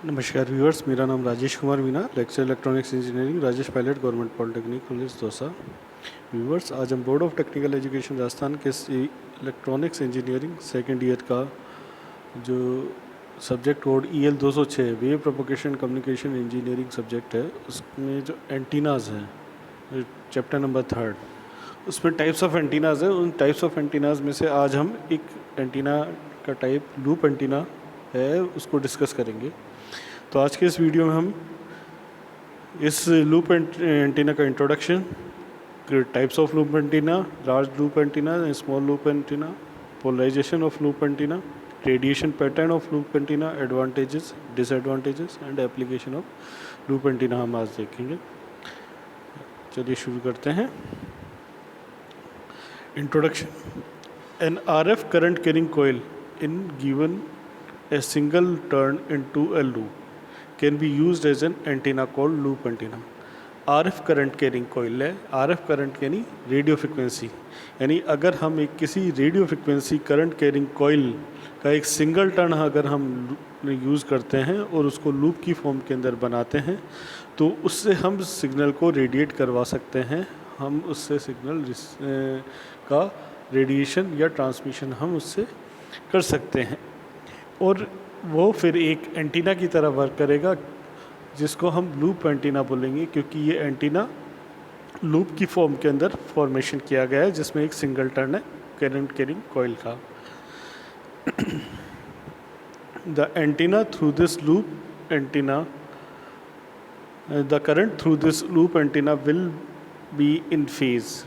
नमस्कार व्यूअर्स, मेरा नाम Rajesh Kumar Meena, lecture electronics engineering, Rajesh Pilot government polytechnic college Dausa. Viewers, आज हम board of technical education Rajasthan के इलेक्ट्रॉनिक्स इंजीनियरिंग सेकेंड ईयर का जो subject code EL 206 wave propagation communication engineering subject है, उसमें जो एंटीनाज हैं, चैप्टर नंबर 3, उसमें टाइप्स ऑफ एंटीनाज हैं। उन टाइप्स ऑफ एंटीनाज में से आज हम एक एंटीना का टाइप लूप एंटीना है, उसको डिस्कस करेंगे। तो आज के इस वीडियो में हम इस लूप एंटीना का introduction, types of loop antenna, large loop antenna, small loop antenna, polarization of loop antenna, radiation pattern of loop antenna, advantages, disadvantages and application of loop antenna हम आज देखेंगे। चलिए शुरू करते हैं। Introduction. An RF current carrying coil in given a single turn into a loop can be used as an antenna called loop antenna. RF current carrying coil है। RF current यानी radio frequency, यानी अगर हम एक किसी radio frequency current carrying coil का एक single turn अगर हम यूज़ करते हैं और उसको लूप की फॉर्म के अंदर बनाते हैं तो उससे हम सिग्नल को रेडिएट करवा सकते हैं। हम उससे सिग्नल का रेडिएशन या ट्रांसमिशन हम उससे कर सकते हैं और वो फिर एक एंटीना की तरह वर्क करेगा, जिसको हम लूप एंटीना बोलेंगे, क्योंकि ये एंटीना लूप की फॉर्म के अंदर फॉर्मेशन किया गया है, जिसमें एक सिंगल टर्न है करंट कैरिंग कॉइल का। The antenna through this loop antenna the current through this loop antenna will be in phase.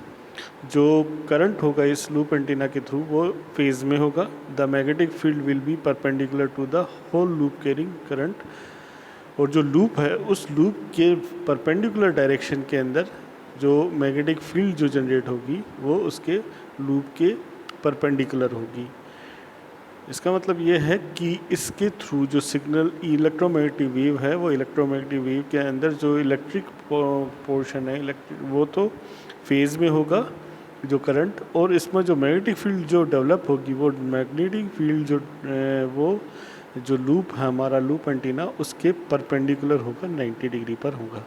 जो करंट होगा इस लूप एंटीना के थ्रू वो फेज में होगा। The magnetic field will be perpendicular to the whole loop carrying current, और जो loop है उस लूप के परपेंडिकुलर डायरेक्शन के अंदर जो मैग्नेटिक फील्ड जो जनरेट होगी वो उसके लूप के परपेंडिकुलर होगी। इसका मतलब ये है कि इसके थ्रू जो सिग्नल इलेक्ट्रोमैग्नेटिक वेव है, वो इलेक्ट्रोमैग्नेटिक वेव के अंदर जो इलेक्ट्रिक पोर्शन है वो तो फेज़ में होगा जो करंट, और इसमें जो मैग्नेटिक फील्ड जो डेवलप होगी वो मैग्नेटिक फील्ड जो लूप है हमारा लूप एंटीना उसके परपेंडिकुलर होगा, 90 डिग्री पर होगा।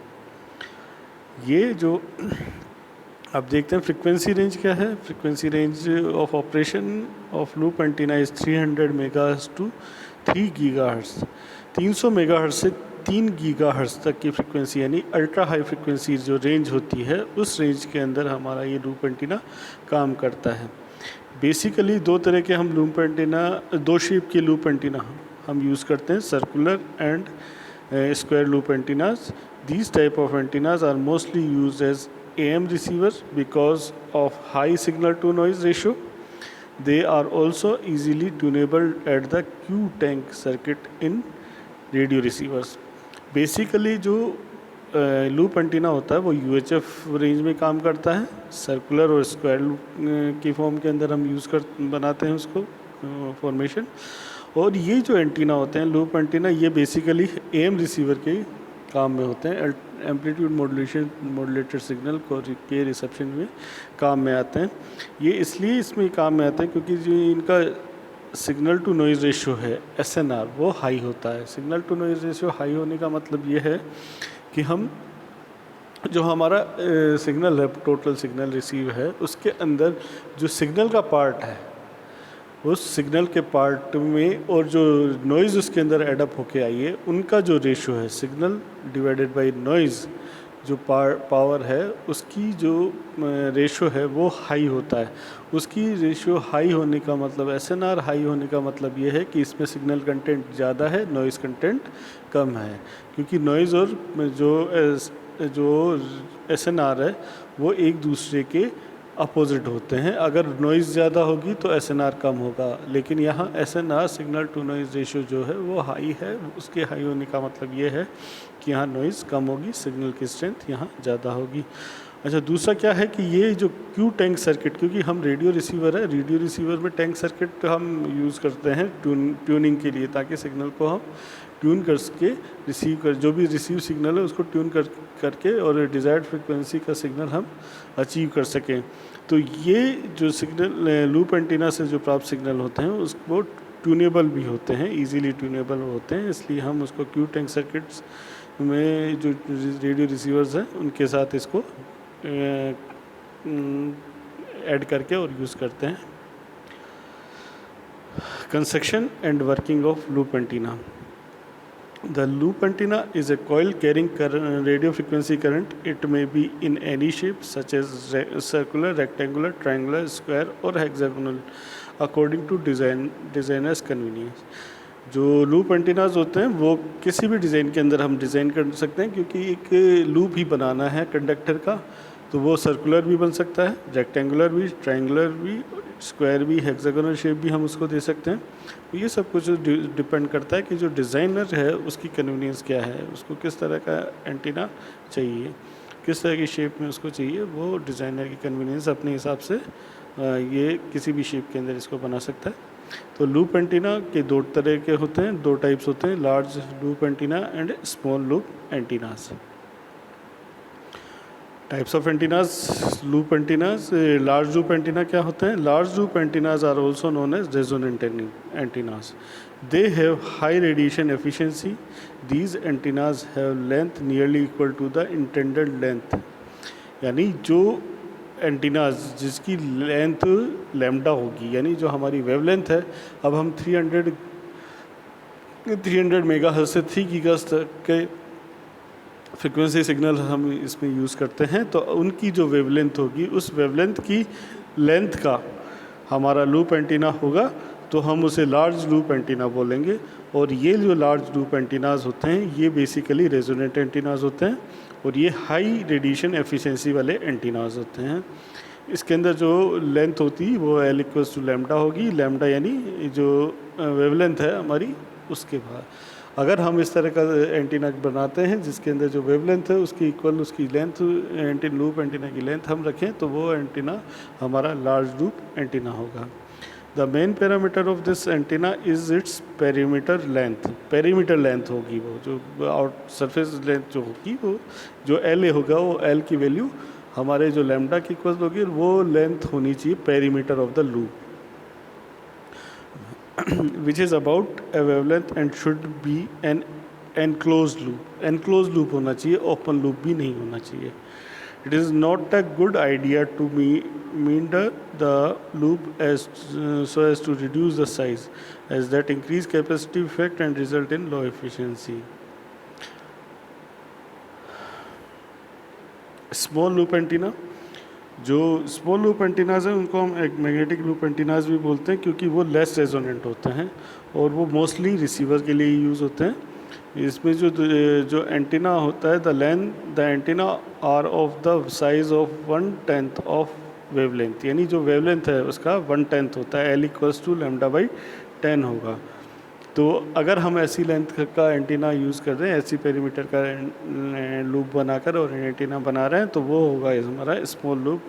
ये जो अब देखते हैं फ्रीक्वेंसी रेंज क्या है। Frequency range of operation of loop antenna is 300 megahertz to 3 gigahertz. 300 megahertz से 3 गीगाहर्ट्ज तक की फ्रीक्वेंसी, यानी अल्ट्रा हाई फ्रीक्वेंसी जो रेंज होती है उस रेंज के अंदर हमारा ये लूप एंटीना काम करता है। बेसिकली दो तरह के हम लूप एंटीना, दो शेप के लूप एंटीना हम यूज़ करते हैं, circular and square loop antennas. These type of antennas are mostly use as AM receiver because of high signal to noise ratio. They are also easily tunable at the Q tank circuit in radio receivers. Basically जो loop antenna होता है वो UHF range में काम करता है। Circular और square loop की फॉर्म के अंदर हम बनाते हैं उसको फॉर्मेशन। और ये जो एंटीना होते हैं लूप एंटीना, ये बेसिकली AM रिसीवर के काम में होते हैं। एम्पलीट्यूड मॉड्यूलेटेड सिग्नल के रिसेप्शन में काम में आते हैं। ये इसलिए इसमें काम में आते हैं क्योंकि जो इनका सिग्नल टू नॉइज़ रेशियो है SNR वो हाई होता है। Signal to noise ratio high होने का मतलब ये है कि हम जो हमारा सिग्नल है, टोटल सिग्नल रिसीव है, उसके अंदर जो सिग्नल का पार्ट है उस सिग्नल के पार्ट में और जो नॉइज़ उसके अंदर एडअप होके आई है उनका जो रेशियो है सिग्नल डिवाइडेड बाय नॉइज़, जो पावर है उसकी जो रेशियो है वो हाई होता है। उसकी रेशियो हाई होने का मतलब SNR हाई होने का मतलब ये है कि इसमें सिग्नल कंटेंट ज़्यादा है, नॉइज़ कंटेंट कम है, क्योंकि नॉइज़ और जो SNR है वो एक दूसरे के अपोजिट होते हैं। अगर नॉइज़ ज़्यादा होगी तो SNR कम होगा, लेकिन यहाँ SNR signal to noise ratio जो है वो हाई है। उसके हाई होने का मतलब ये है कि यहाँ नॉइज़ कम होगी, सिग्नल की स्ट्रेंथ यहाँ ज़्यादा होगी। अच्छा, दूसरा क्या है कि ये जो क्यू टैंक सर्किट, क्योंकि हम रेडियो रिसीवर है, रेडियो रिसीवर में टैंक सर्किट हम यूज़ करते हैं ट्यूनिंग के लिए, ताकि सिग्नल को हम ट्यून करके जो भी रिसीव सिग्नल है उसको ट्यून करके और डिज़ायर्ड फ्रिक्वेंसी का सिग्नल हम अचीव कर सकें। तो ये जो सिग्नल लूप एंटीना से जो प्राप्त सिग्नल होते हैं उसको ट्यूनेबल भी होते हैं, इजीली ट्यूनेबल होते हैं, इसलिए हम उसको क्यू टैंक सर्किट्स में जो रेडियो रिसीवर्स हैं उनके साथ इसको ऐड करके और यूज़ करते हैं। Construction and working of loop antenna. The loop antenna is a coil carrying radio frequency current. It may be in any shape such as circular, rectangular, triangular, square or hexagonal according to designer's convenience. जो loop antennas होते हैं वो किसी भी design के अंदर हम design कर सकते हैं, क्योंकि एक लूप ही बनाना है कंडक्टर का, तो वो सर्कुलर भी बन सकता है, रेक्टेंगुलर भी, ट्रायंगुलर भी, स्क्वायर भी, हेक्सागोनल शेप भी हम उसको दे सकते हैं। तो ये सब कुछ डिपेंड करता है कि जो डिज़ाइनर है उसकी कन्वीनियंस क्या है, उसको किस तरह का एंटीना चाहिए, किस तरह की शेप में उसको चाहिए, वो डिज़ाइनर की कन्वीनियंस अपने हिसाब से ये किसी भी शेप के अंदर इसको बना सकता है। तो लूप एंटीना के दो तरह के होते हैं, दो टाइप्स होते हैं, large loop antenna and small loop antennas. Types of antennas, loop antennas. Large loop antenna क्या होते हैं? Large loop antennas are also known as resonant antennas. They have high radiation efficiency. These antennas have length nearly equal to the intended length. यानी जो antennas जिसकी length lambda होगी, यानी जो हमारी वेवलेंथ है, अब हम 300 मेगाहर्ट्ज़ से 3 गीगाहर्ट्ज़ तक के फ्रिक्वेंसी सिग्नल हम इसमें यूज़ करते हैं, तो उनकी जो वेवलेंथ होगी उस वेवलेंथ की लेंथ का हमारा लूप एंटीना होगा, तो हम उसे लार्ज लूप एंटीना बोलेंगे। और ये जो लार्ज लूप एंटीनाज होते हैं ये बेसिकली रेजोनेंट एंटीनाज होते हैं, और ये हाई रेडिएशन एफिशिएंसी वाले एंटीनाज होते हैं। इसके अंदर जो लेंथ होती है वो L इक्वल्स टू लैम्डा होगी। लैम्डा यानी जो वेवलेंथ है हमारी, उसके बाद अगर हम इस तरह का एंटीना बनाते हैं जिसके अंदर जो वेवलेंथ है उसकी इक्वल उसकी लेंथ लूप एंटीना की लेंथ हम रखें, तो वो एंटीना हमारा लार्ज लूप एंटीना होगा। The main parameter of this antenna is its perimeter length. Perimeter length होगी वो जो आउट सरफेस लेंथ जो होगी, वो जो L होगा वो L की वैल्यू हमारे जो लैम्डा की इक्वल होगी वो लेंथ होनी चाहिए perimeter of the loop which is about a wavelength and should be an enclosed loop. Enclosed loop होना चाहिए, open loop भी नहीं होना चाहिए. It is not a good idea to meander the loop so as to reduce the size, as that increase capacitive effect and result in low efficiency. Small loop antenna, जो small loop antennas हैं उनको हम एक magnetic loop antennas भी बोलते हैं, क्योंकि वो लेस रेजोनेंट होते हैं और वो मोस्टली रिसीवर के लिए यूज़ होते हैं। इसमें जो एंटीना होता है, the antenna are of the size of 1/10 of wavelength, यानी जो वेवलेंथ है उसका 1/10 होता है, L इक्वल्स टू λ/10 होगा। तो अगर हम ऐसी लेंथ का एंटीना यूज़ कर रहे हैं, ऐसी पेरीमीटर का लूप बनाकर और एंटीना बना रहे हैं, तो वो होगा हमारा स्मॉल लूप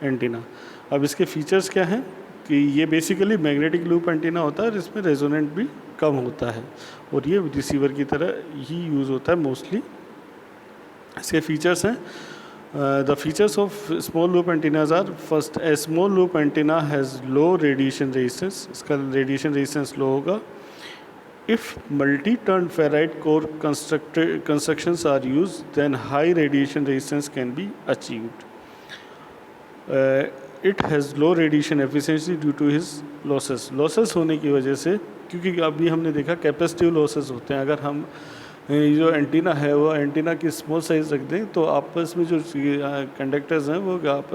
एंटीना। अब इसके फीचर्स क्या हैं कि ये बेसिकली मैग्नेटिक लूप एंटीना होता है और इसमें रेजोनेंट भी कम होता है और ये रिसीवर की तरह ही यूज़ होता है मोस्टली। इसके फीचर्स हैं, the features of small loop antennas are, first, a small loop antenna has low radiation resistance. इसका रेडिएशन रेजिस्टेंस लो होगा। If multi-turn ferrite core constructions are used, then high radiation resistance can be achieved. It has low radiation efficiency due to his losses. Losses होने की वजह से, क्योंकि अभी हमने देखा कैपेसिटिव लॉसेस होते हैं, अगर हम जो एंटीना है वो एंटीना की स्मॉल साइज रख दें तो आपस में जो कंडक्टर्स हैं वो आप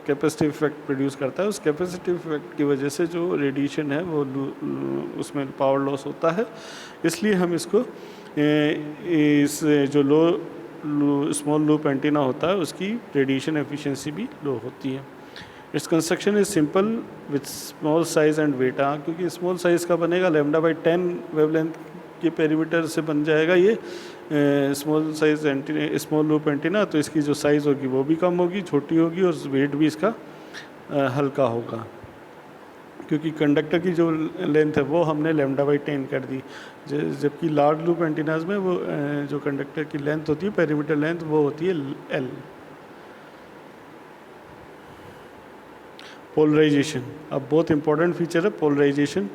कैपेसिटिव इफेक्ट प्रोड्यूस करता है। उस कैपेसिटिव इफेक्ट की वजह से जो रेडिएशन है वो उसमें पावर लॉस होता है, इसलिए हम इसको इस जो स्मॉल लूप एंटीना होता है उसकी रेडिएशन एफिशिएंसी भी लो होती है। Its construction is simple with small size and weight. क्योंकि स्मॉल साइज़ का बनेगा, λ/10 वेवलेंथ के पेरीमीटर से बन जाएगा ये small size antenna, small loop antenna, तो इसकी जो साइज़ होगी वो भी कम होगी, छोटी होगी और वेट भी इसका हल्का होगा, क्योंकि कंडक्टर की जो लेंथ है वो हमने λ/10 कर दी, जबकि लार्ज लूप एंटीनाज में वो जो कंडक्टर की लेंथ होती है, पेरीमीटर लेंथ, वो होती है L। पोलराइजेशन, अब बहुत इंपॉर्टेंट फीचर है पोलराइजेशन।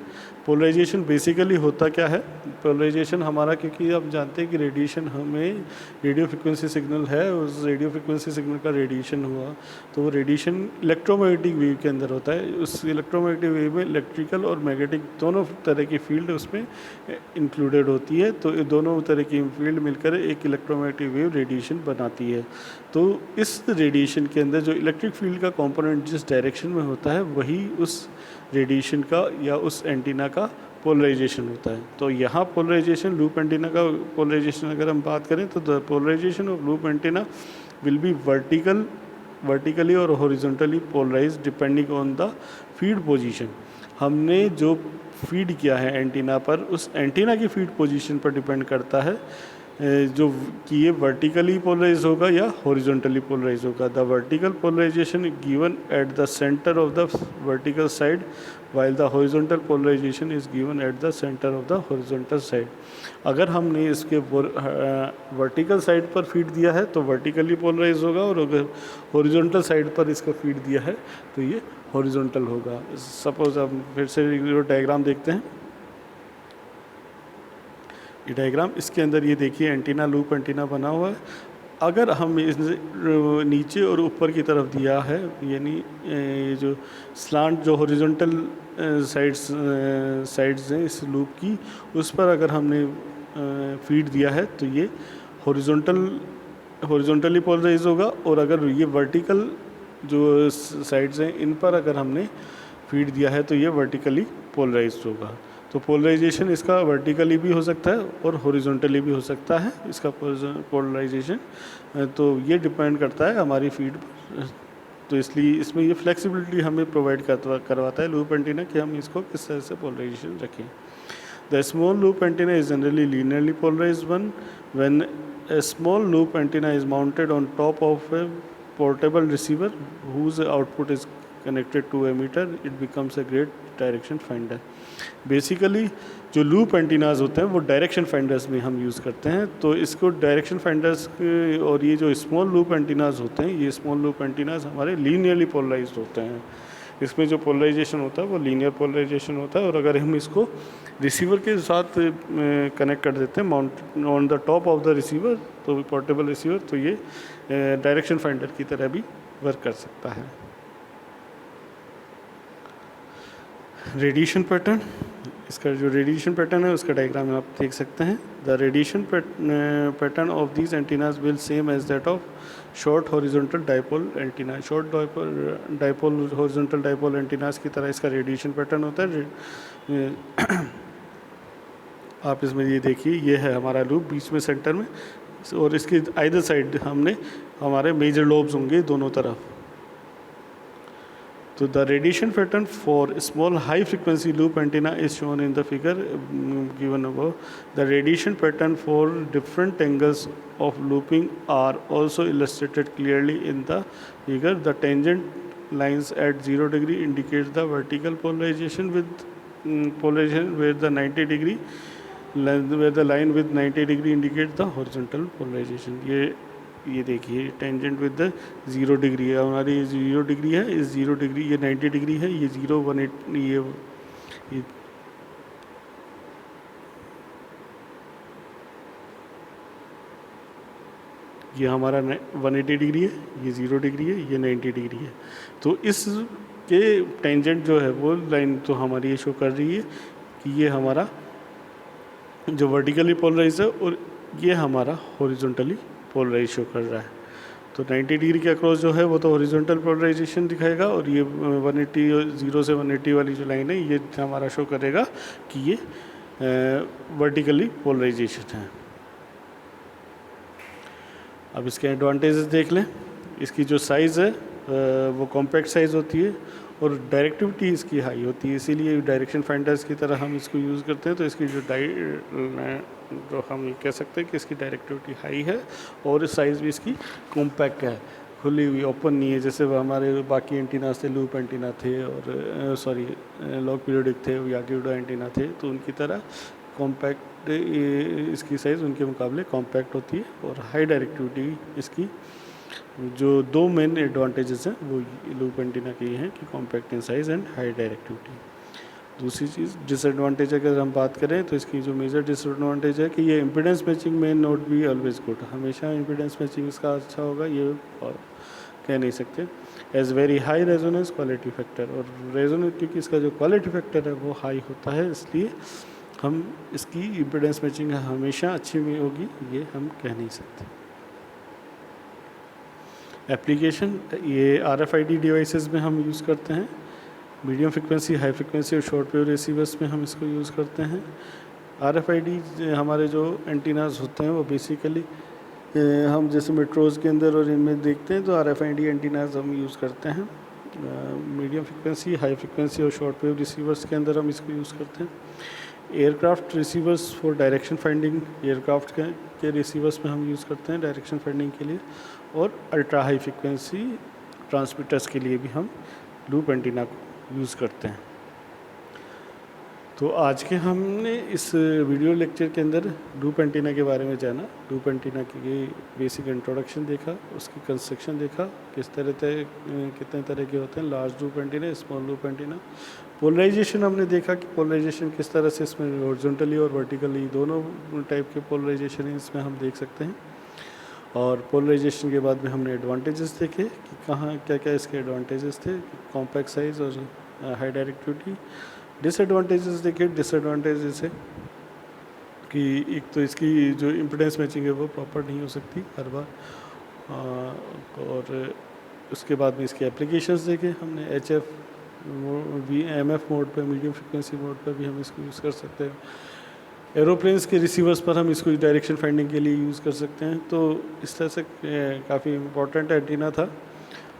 पोलराइजेशन बेसिकली होता क्या है? पोलराइजेशन हमारा, क्योंकि आप जानते हैं कि रेडिएशन हमें रेडियो फ्रिक्वेंसी सिग्नल है, उस रेडियो फ्रिक्वेंसी सिग्नल का रेडिएशन हुआ तो वो रेडिएशन इलेक्ट्रोमैग्नेटिक वेव के अंदर होता है। उस इलेक्ट्रोमैग्नेटिक वेव में इलेक्ट्रिकल और मैग्नेटिक दोनों तरह की फील्ड उसमें इंक्लूडेड होती है। तो ये दोनों तरह की फील्ड मिलकर एक इलेक्ट्रोमैग्नेटिक वेव रेडिएशन बनाती है। तो इस रेडिएशन के अंदर जो इलेक्ट्रिक फील्ड का कंपोनेंट जिस डायरेक्शन में होता है वही उस रेडिएशन का या उस एंटीना का पोलराइजेशन होता है। तो यहाँ पोलराइजेशन लूप एंटीना का पोलराइजेशन अगर हम बात करें तो the polarisation of loop antenna will be vertically और horizontally polarised depending on the feed position. हमने जो फीड किया है एंटीना पर, उस एंटीना की फीड पोजीशन पर डिपेंड करता है जो कि ये वर्टिकली पोलराइज होगा या हॉरिजॉन्टली पोलराइज होगा। The vertical polarization given at the center of the vertical side while the horizontal polarization is given at the center of the horizontal side. अगर हमने इसके वर्टिकल साइड पर फीड दिया है तो वर्टिकली पोलराइज होगा, और अगर हॉरिजॉन्टल साइड पर इसका फीड दिया है तो ये हॉरिजॉन्टल होगा। सपोज अब फिर से डायग्राम देखते हैं। ये डायग्राम, इसके अंदर ये देखिए एंटीना, लूप एंटीना बना हुआ है। अगर हम इस नीचे और ऊपर की तरफ दिया है, यानी ये जो स्लांट जो हॉरिजॉन्टल साइड्स हैं इस लूप की, उस पर अगर हमने फीड दिया है तो ये हॉरिजॉन्टली पोलराइज होगा, और अगर ये वर्टिकल जो साइड्स हैं इन पर अगर हमने फीड दिया है तो ये वर्टिकली पोलराइज होगा। तो पोलराइजेशन इसका वर्टिकली भी हो सकता है और हॉरिजॉन्टली भी हो सकता है इसका पोलराइजेशन। तो ये डिपेंड करता है हमारी फीड पर। तो इसलिए इसमें ये फ्लेक्सिबिलिटी हमें प्रोवाइड करवाता है लूप एंटीना कि हम इसको किस तरह से पोलराइजेशन रखें। The small loop antenna is generally linearly polarized one. When a small loop antenna is mounted on top of a portable receiver whose output is connected to a meter, it becomes a great direction finder. Basically जो loop antennas होते हैं वो direction finders में हम use करते हैं। तो इसको डायरेक्शन फाइंडर्स और ये जो स्मॉल लूप एंटीनाज होते हैं, ये स्मॉल लूप एंटीनाज हमारे लीनियरली पोलराइज्ड होते हैं। इसमें जो पोलराइजेशन होता है वो लीनियर पोलराइजेशन होता है, और अगर हम इसको रिसीवर के साथ कनेक्ट कर देते हैं mount on the top of the receiver, तो पोर्टेबल रिसीवर, तो ये डायरेक्शन फाइंडर की तरह भी वर्क कर सकता है। रेडिएशन पैटर्न, इसका जो रेडिएशन पैटर्न है उसका डायग्राम आप देख सकते हैं। The radiation pattern of these antennas will same as that of short horizontal dipole antenna. Short dipole horizontal dipole antennas की तरह इसका रेडिएशन पैटर्न होता है। आप इसमें ये देखिए, ये है हमारा लूप बीच में सेंटर में, और इसके आइदर साइड हमने हमारे मेजर लोब्स होंगे दोनों तरफ। तो the radiation pattern for small high frequency loop antenna is shown in the figure given above. The radiation pattern for different angles of looping are also illustrated clearly in the figure. The tangent lines at 0 degree indicate the vertical polarization with polarization, where the 90 degree where the line with 90 degree indicates the horizontal polarization. ये देखिए tangent with the 0 degree है, हमारी 0 degree है, इस 0 degree, ये 90 degree है, ये 0 180 ये ये हमारा 180 डिग्री है, ये 0 डिग्री है, ये 90 डिग्री है। तो इस के टेंजेंट जो है वो लाइन तो हमारी ये शो कर रही है कि ये हमारा जो वर्टिकली पोलराइज है और ये हमारा हॉरिजॉन्टली पोलराइज शो कर रहा है। तो 90 डिग्री के अक्रॉस जो है वो तो हॉरिजॉन्टल पोलराइजेशन दिखाएगा, और ये 180 0 से 180 वाली जो लाइन है ये हमारा शो करेगा कि ये वर्टिकली पोलराइजेशन है। अब इसके एडवांटेजेस देख लें। इसकी जो साइज़ है वो कॉम्पैक्ट साइज़ होती है और डायरेक्टिविटी इसकी हाई होती है, इसीलिए डायरेक्शन फाइंडर्स की तरह हम इसको यूज़ करते हैं। तो इसकी जो हम कह सकते हैं कि इसकी डायरेक्टिविटी हाई है और साइज़ भी इसकी कॉम्पैक्ट है, खुली हुई, ओपन नहीं है जैसे वो हमारे बाकी एंटीनास थे, लूप एंटीना थे और लॉग पीरियोडिक थे या गिवडो एंटीना थे, तो उनकी तरह कॉम्पैक्ट इसकी साइज़ उनके मुकाबले कॉम्पैक्ट होती है। और हाई डायरेक्टिविटी इसकी जो दो मेन एडवांटेजेस हैं वो लूप एंटीना के ये हैं कि compact in size and high directivity. दूसरी चीज़ डिसएडवांटेज अगर हम बात करें तो इसकी जो मेजर डिसएडवांटेज है कि ये इम्पीडेंस मैचिंग में नॉट बी ऑलवेज गुड, हमेशा इम्पीडेंस मैचिंग इसका अच्छा होगा ये कह नहीं सकते। As very high resonance quality factor, और रेजोनेंस क्योंकि इसका जो क्वालिटी फैक्टर है वो हाई होता है, इसलिए हम इसकी इम्पीडेंस मैचिंग हमेशा अच्छी में होगी ये हम कह नहीं सकते। एप्लीकेशन, ये RFID डिवाइसेस में हम यूज़ करते हैं, मीडियम फ्रिक्वेंसी, हाई फ्रिक्वेंसी और शॉर्ट वेव रिसीवर्स में हम इसको यूज़ करते हैं। RFID हमारे जो एंटीनाज होते हैं वो बेसिकली हम जैसे मेट्रोज़ के अंदर और इनमें देखते हैं तो RFID एंटीनाज हम यूज़ करते हैं। मीडियम फ्रिक्वेंसी, हाई फ्रिक्वेंसी और शॉर्ट वेव रिसीवर्स के अंदर हम इसको यूज़ करते हैं। Aircraft receivers for direction finding, aircraft के रिसीवर्स में हम यूज़ करते हैं डायरेक्शन फाइंडिंग के लिए, और अल्ट्रा हाई फ्रिक्वेंसी ट्रांसमीटर्स के लिए भी हम लूप एंटीना को यूज़ करते हैं। तो आज के हमने इस वीडियो लेक्चर के अंदर लूप एंटीना के बारे में जाना, लूप एंटीना की बेसिक इंट्रोडक्शन देखा, उसकी कंस्ट्रक्शन देखा, कितने तरह के होते हैं, large loop antenna, small loop antenna. Polarization हमने देखा कि पोलराइजेशन किस तरह से इसमें हॉरिजॉन्टली और वर्टिकली दोनों टाइप के पोलराइजेशन इसमें हम देख सकते हैं। और पोलराइजेशन के बाद में हमने एडवांटेजेस देखे कि कहाँ क्या क्या इसके एडवांटेजेस थे, कॉम्पैक्ट साइज़ और हाई डायरेक्टिविटी। डिसएडवांटेजेस देखे, डिसएडवांटेजेस है कि एक तो इसकी जो इम्पीडेंस मैचिंग है वो प्रॉपर नहीं हो सकती हर बार, और उसके बाद में इसके एप्लीकेशंस देखे हमने, HF MF मोड पे, मीडियम फ्रिक्वेंसी मोड पे भी हम इसको यूज़ कर सकते हैं। एरोप्लेन्स के रिसीवर्स पर हम इसको डायरेक्शन फाइंडिंग के लिए यूज़ कर सकते हैं। तो इस तरह से काफ़ी इम्पोर्टेंट एंटीना था।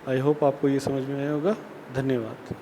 आई होप आपको ये समझ में आया होगा। धन्यवाद।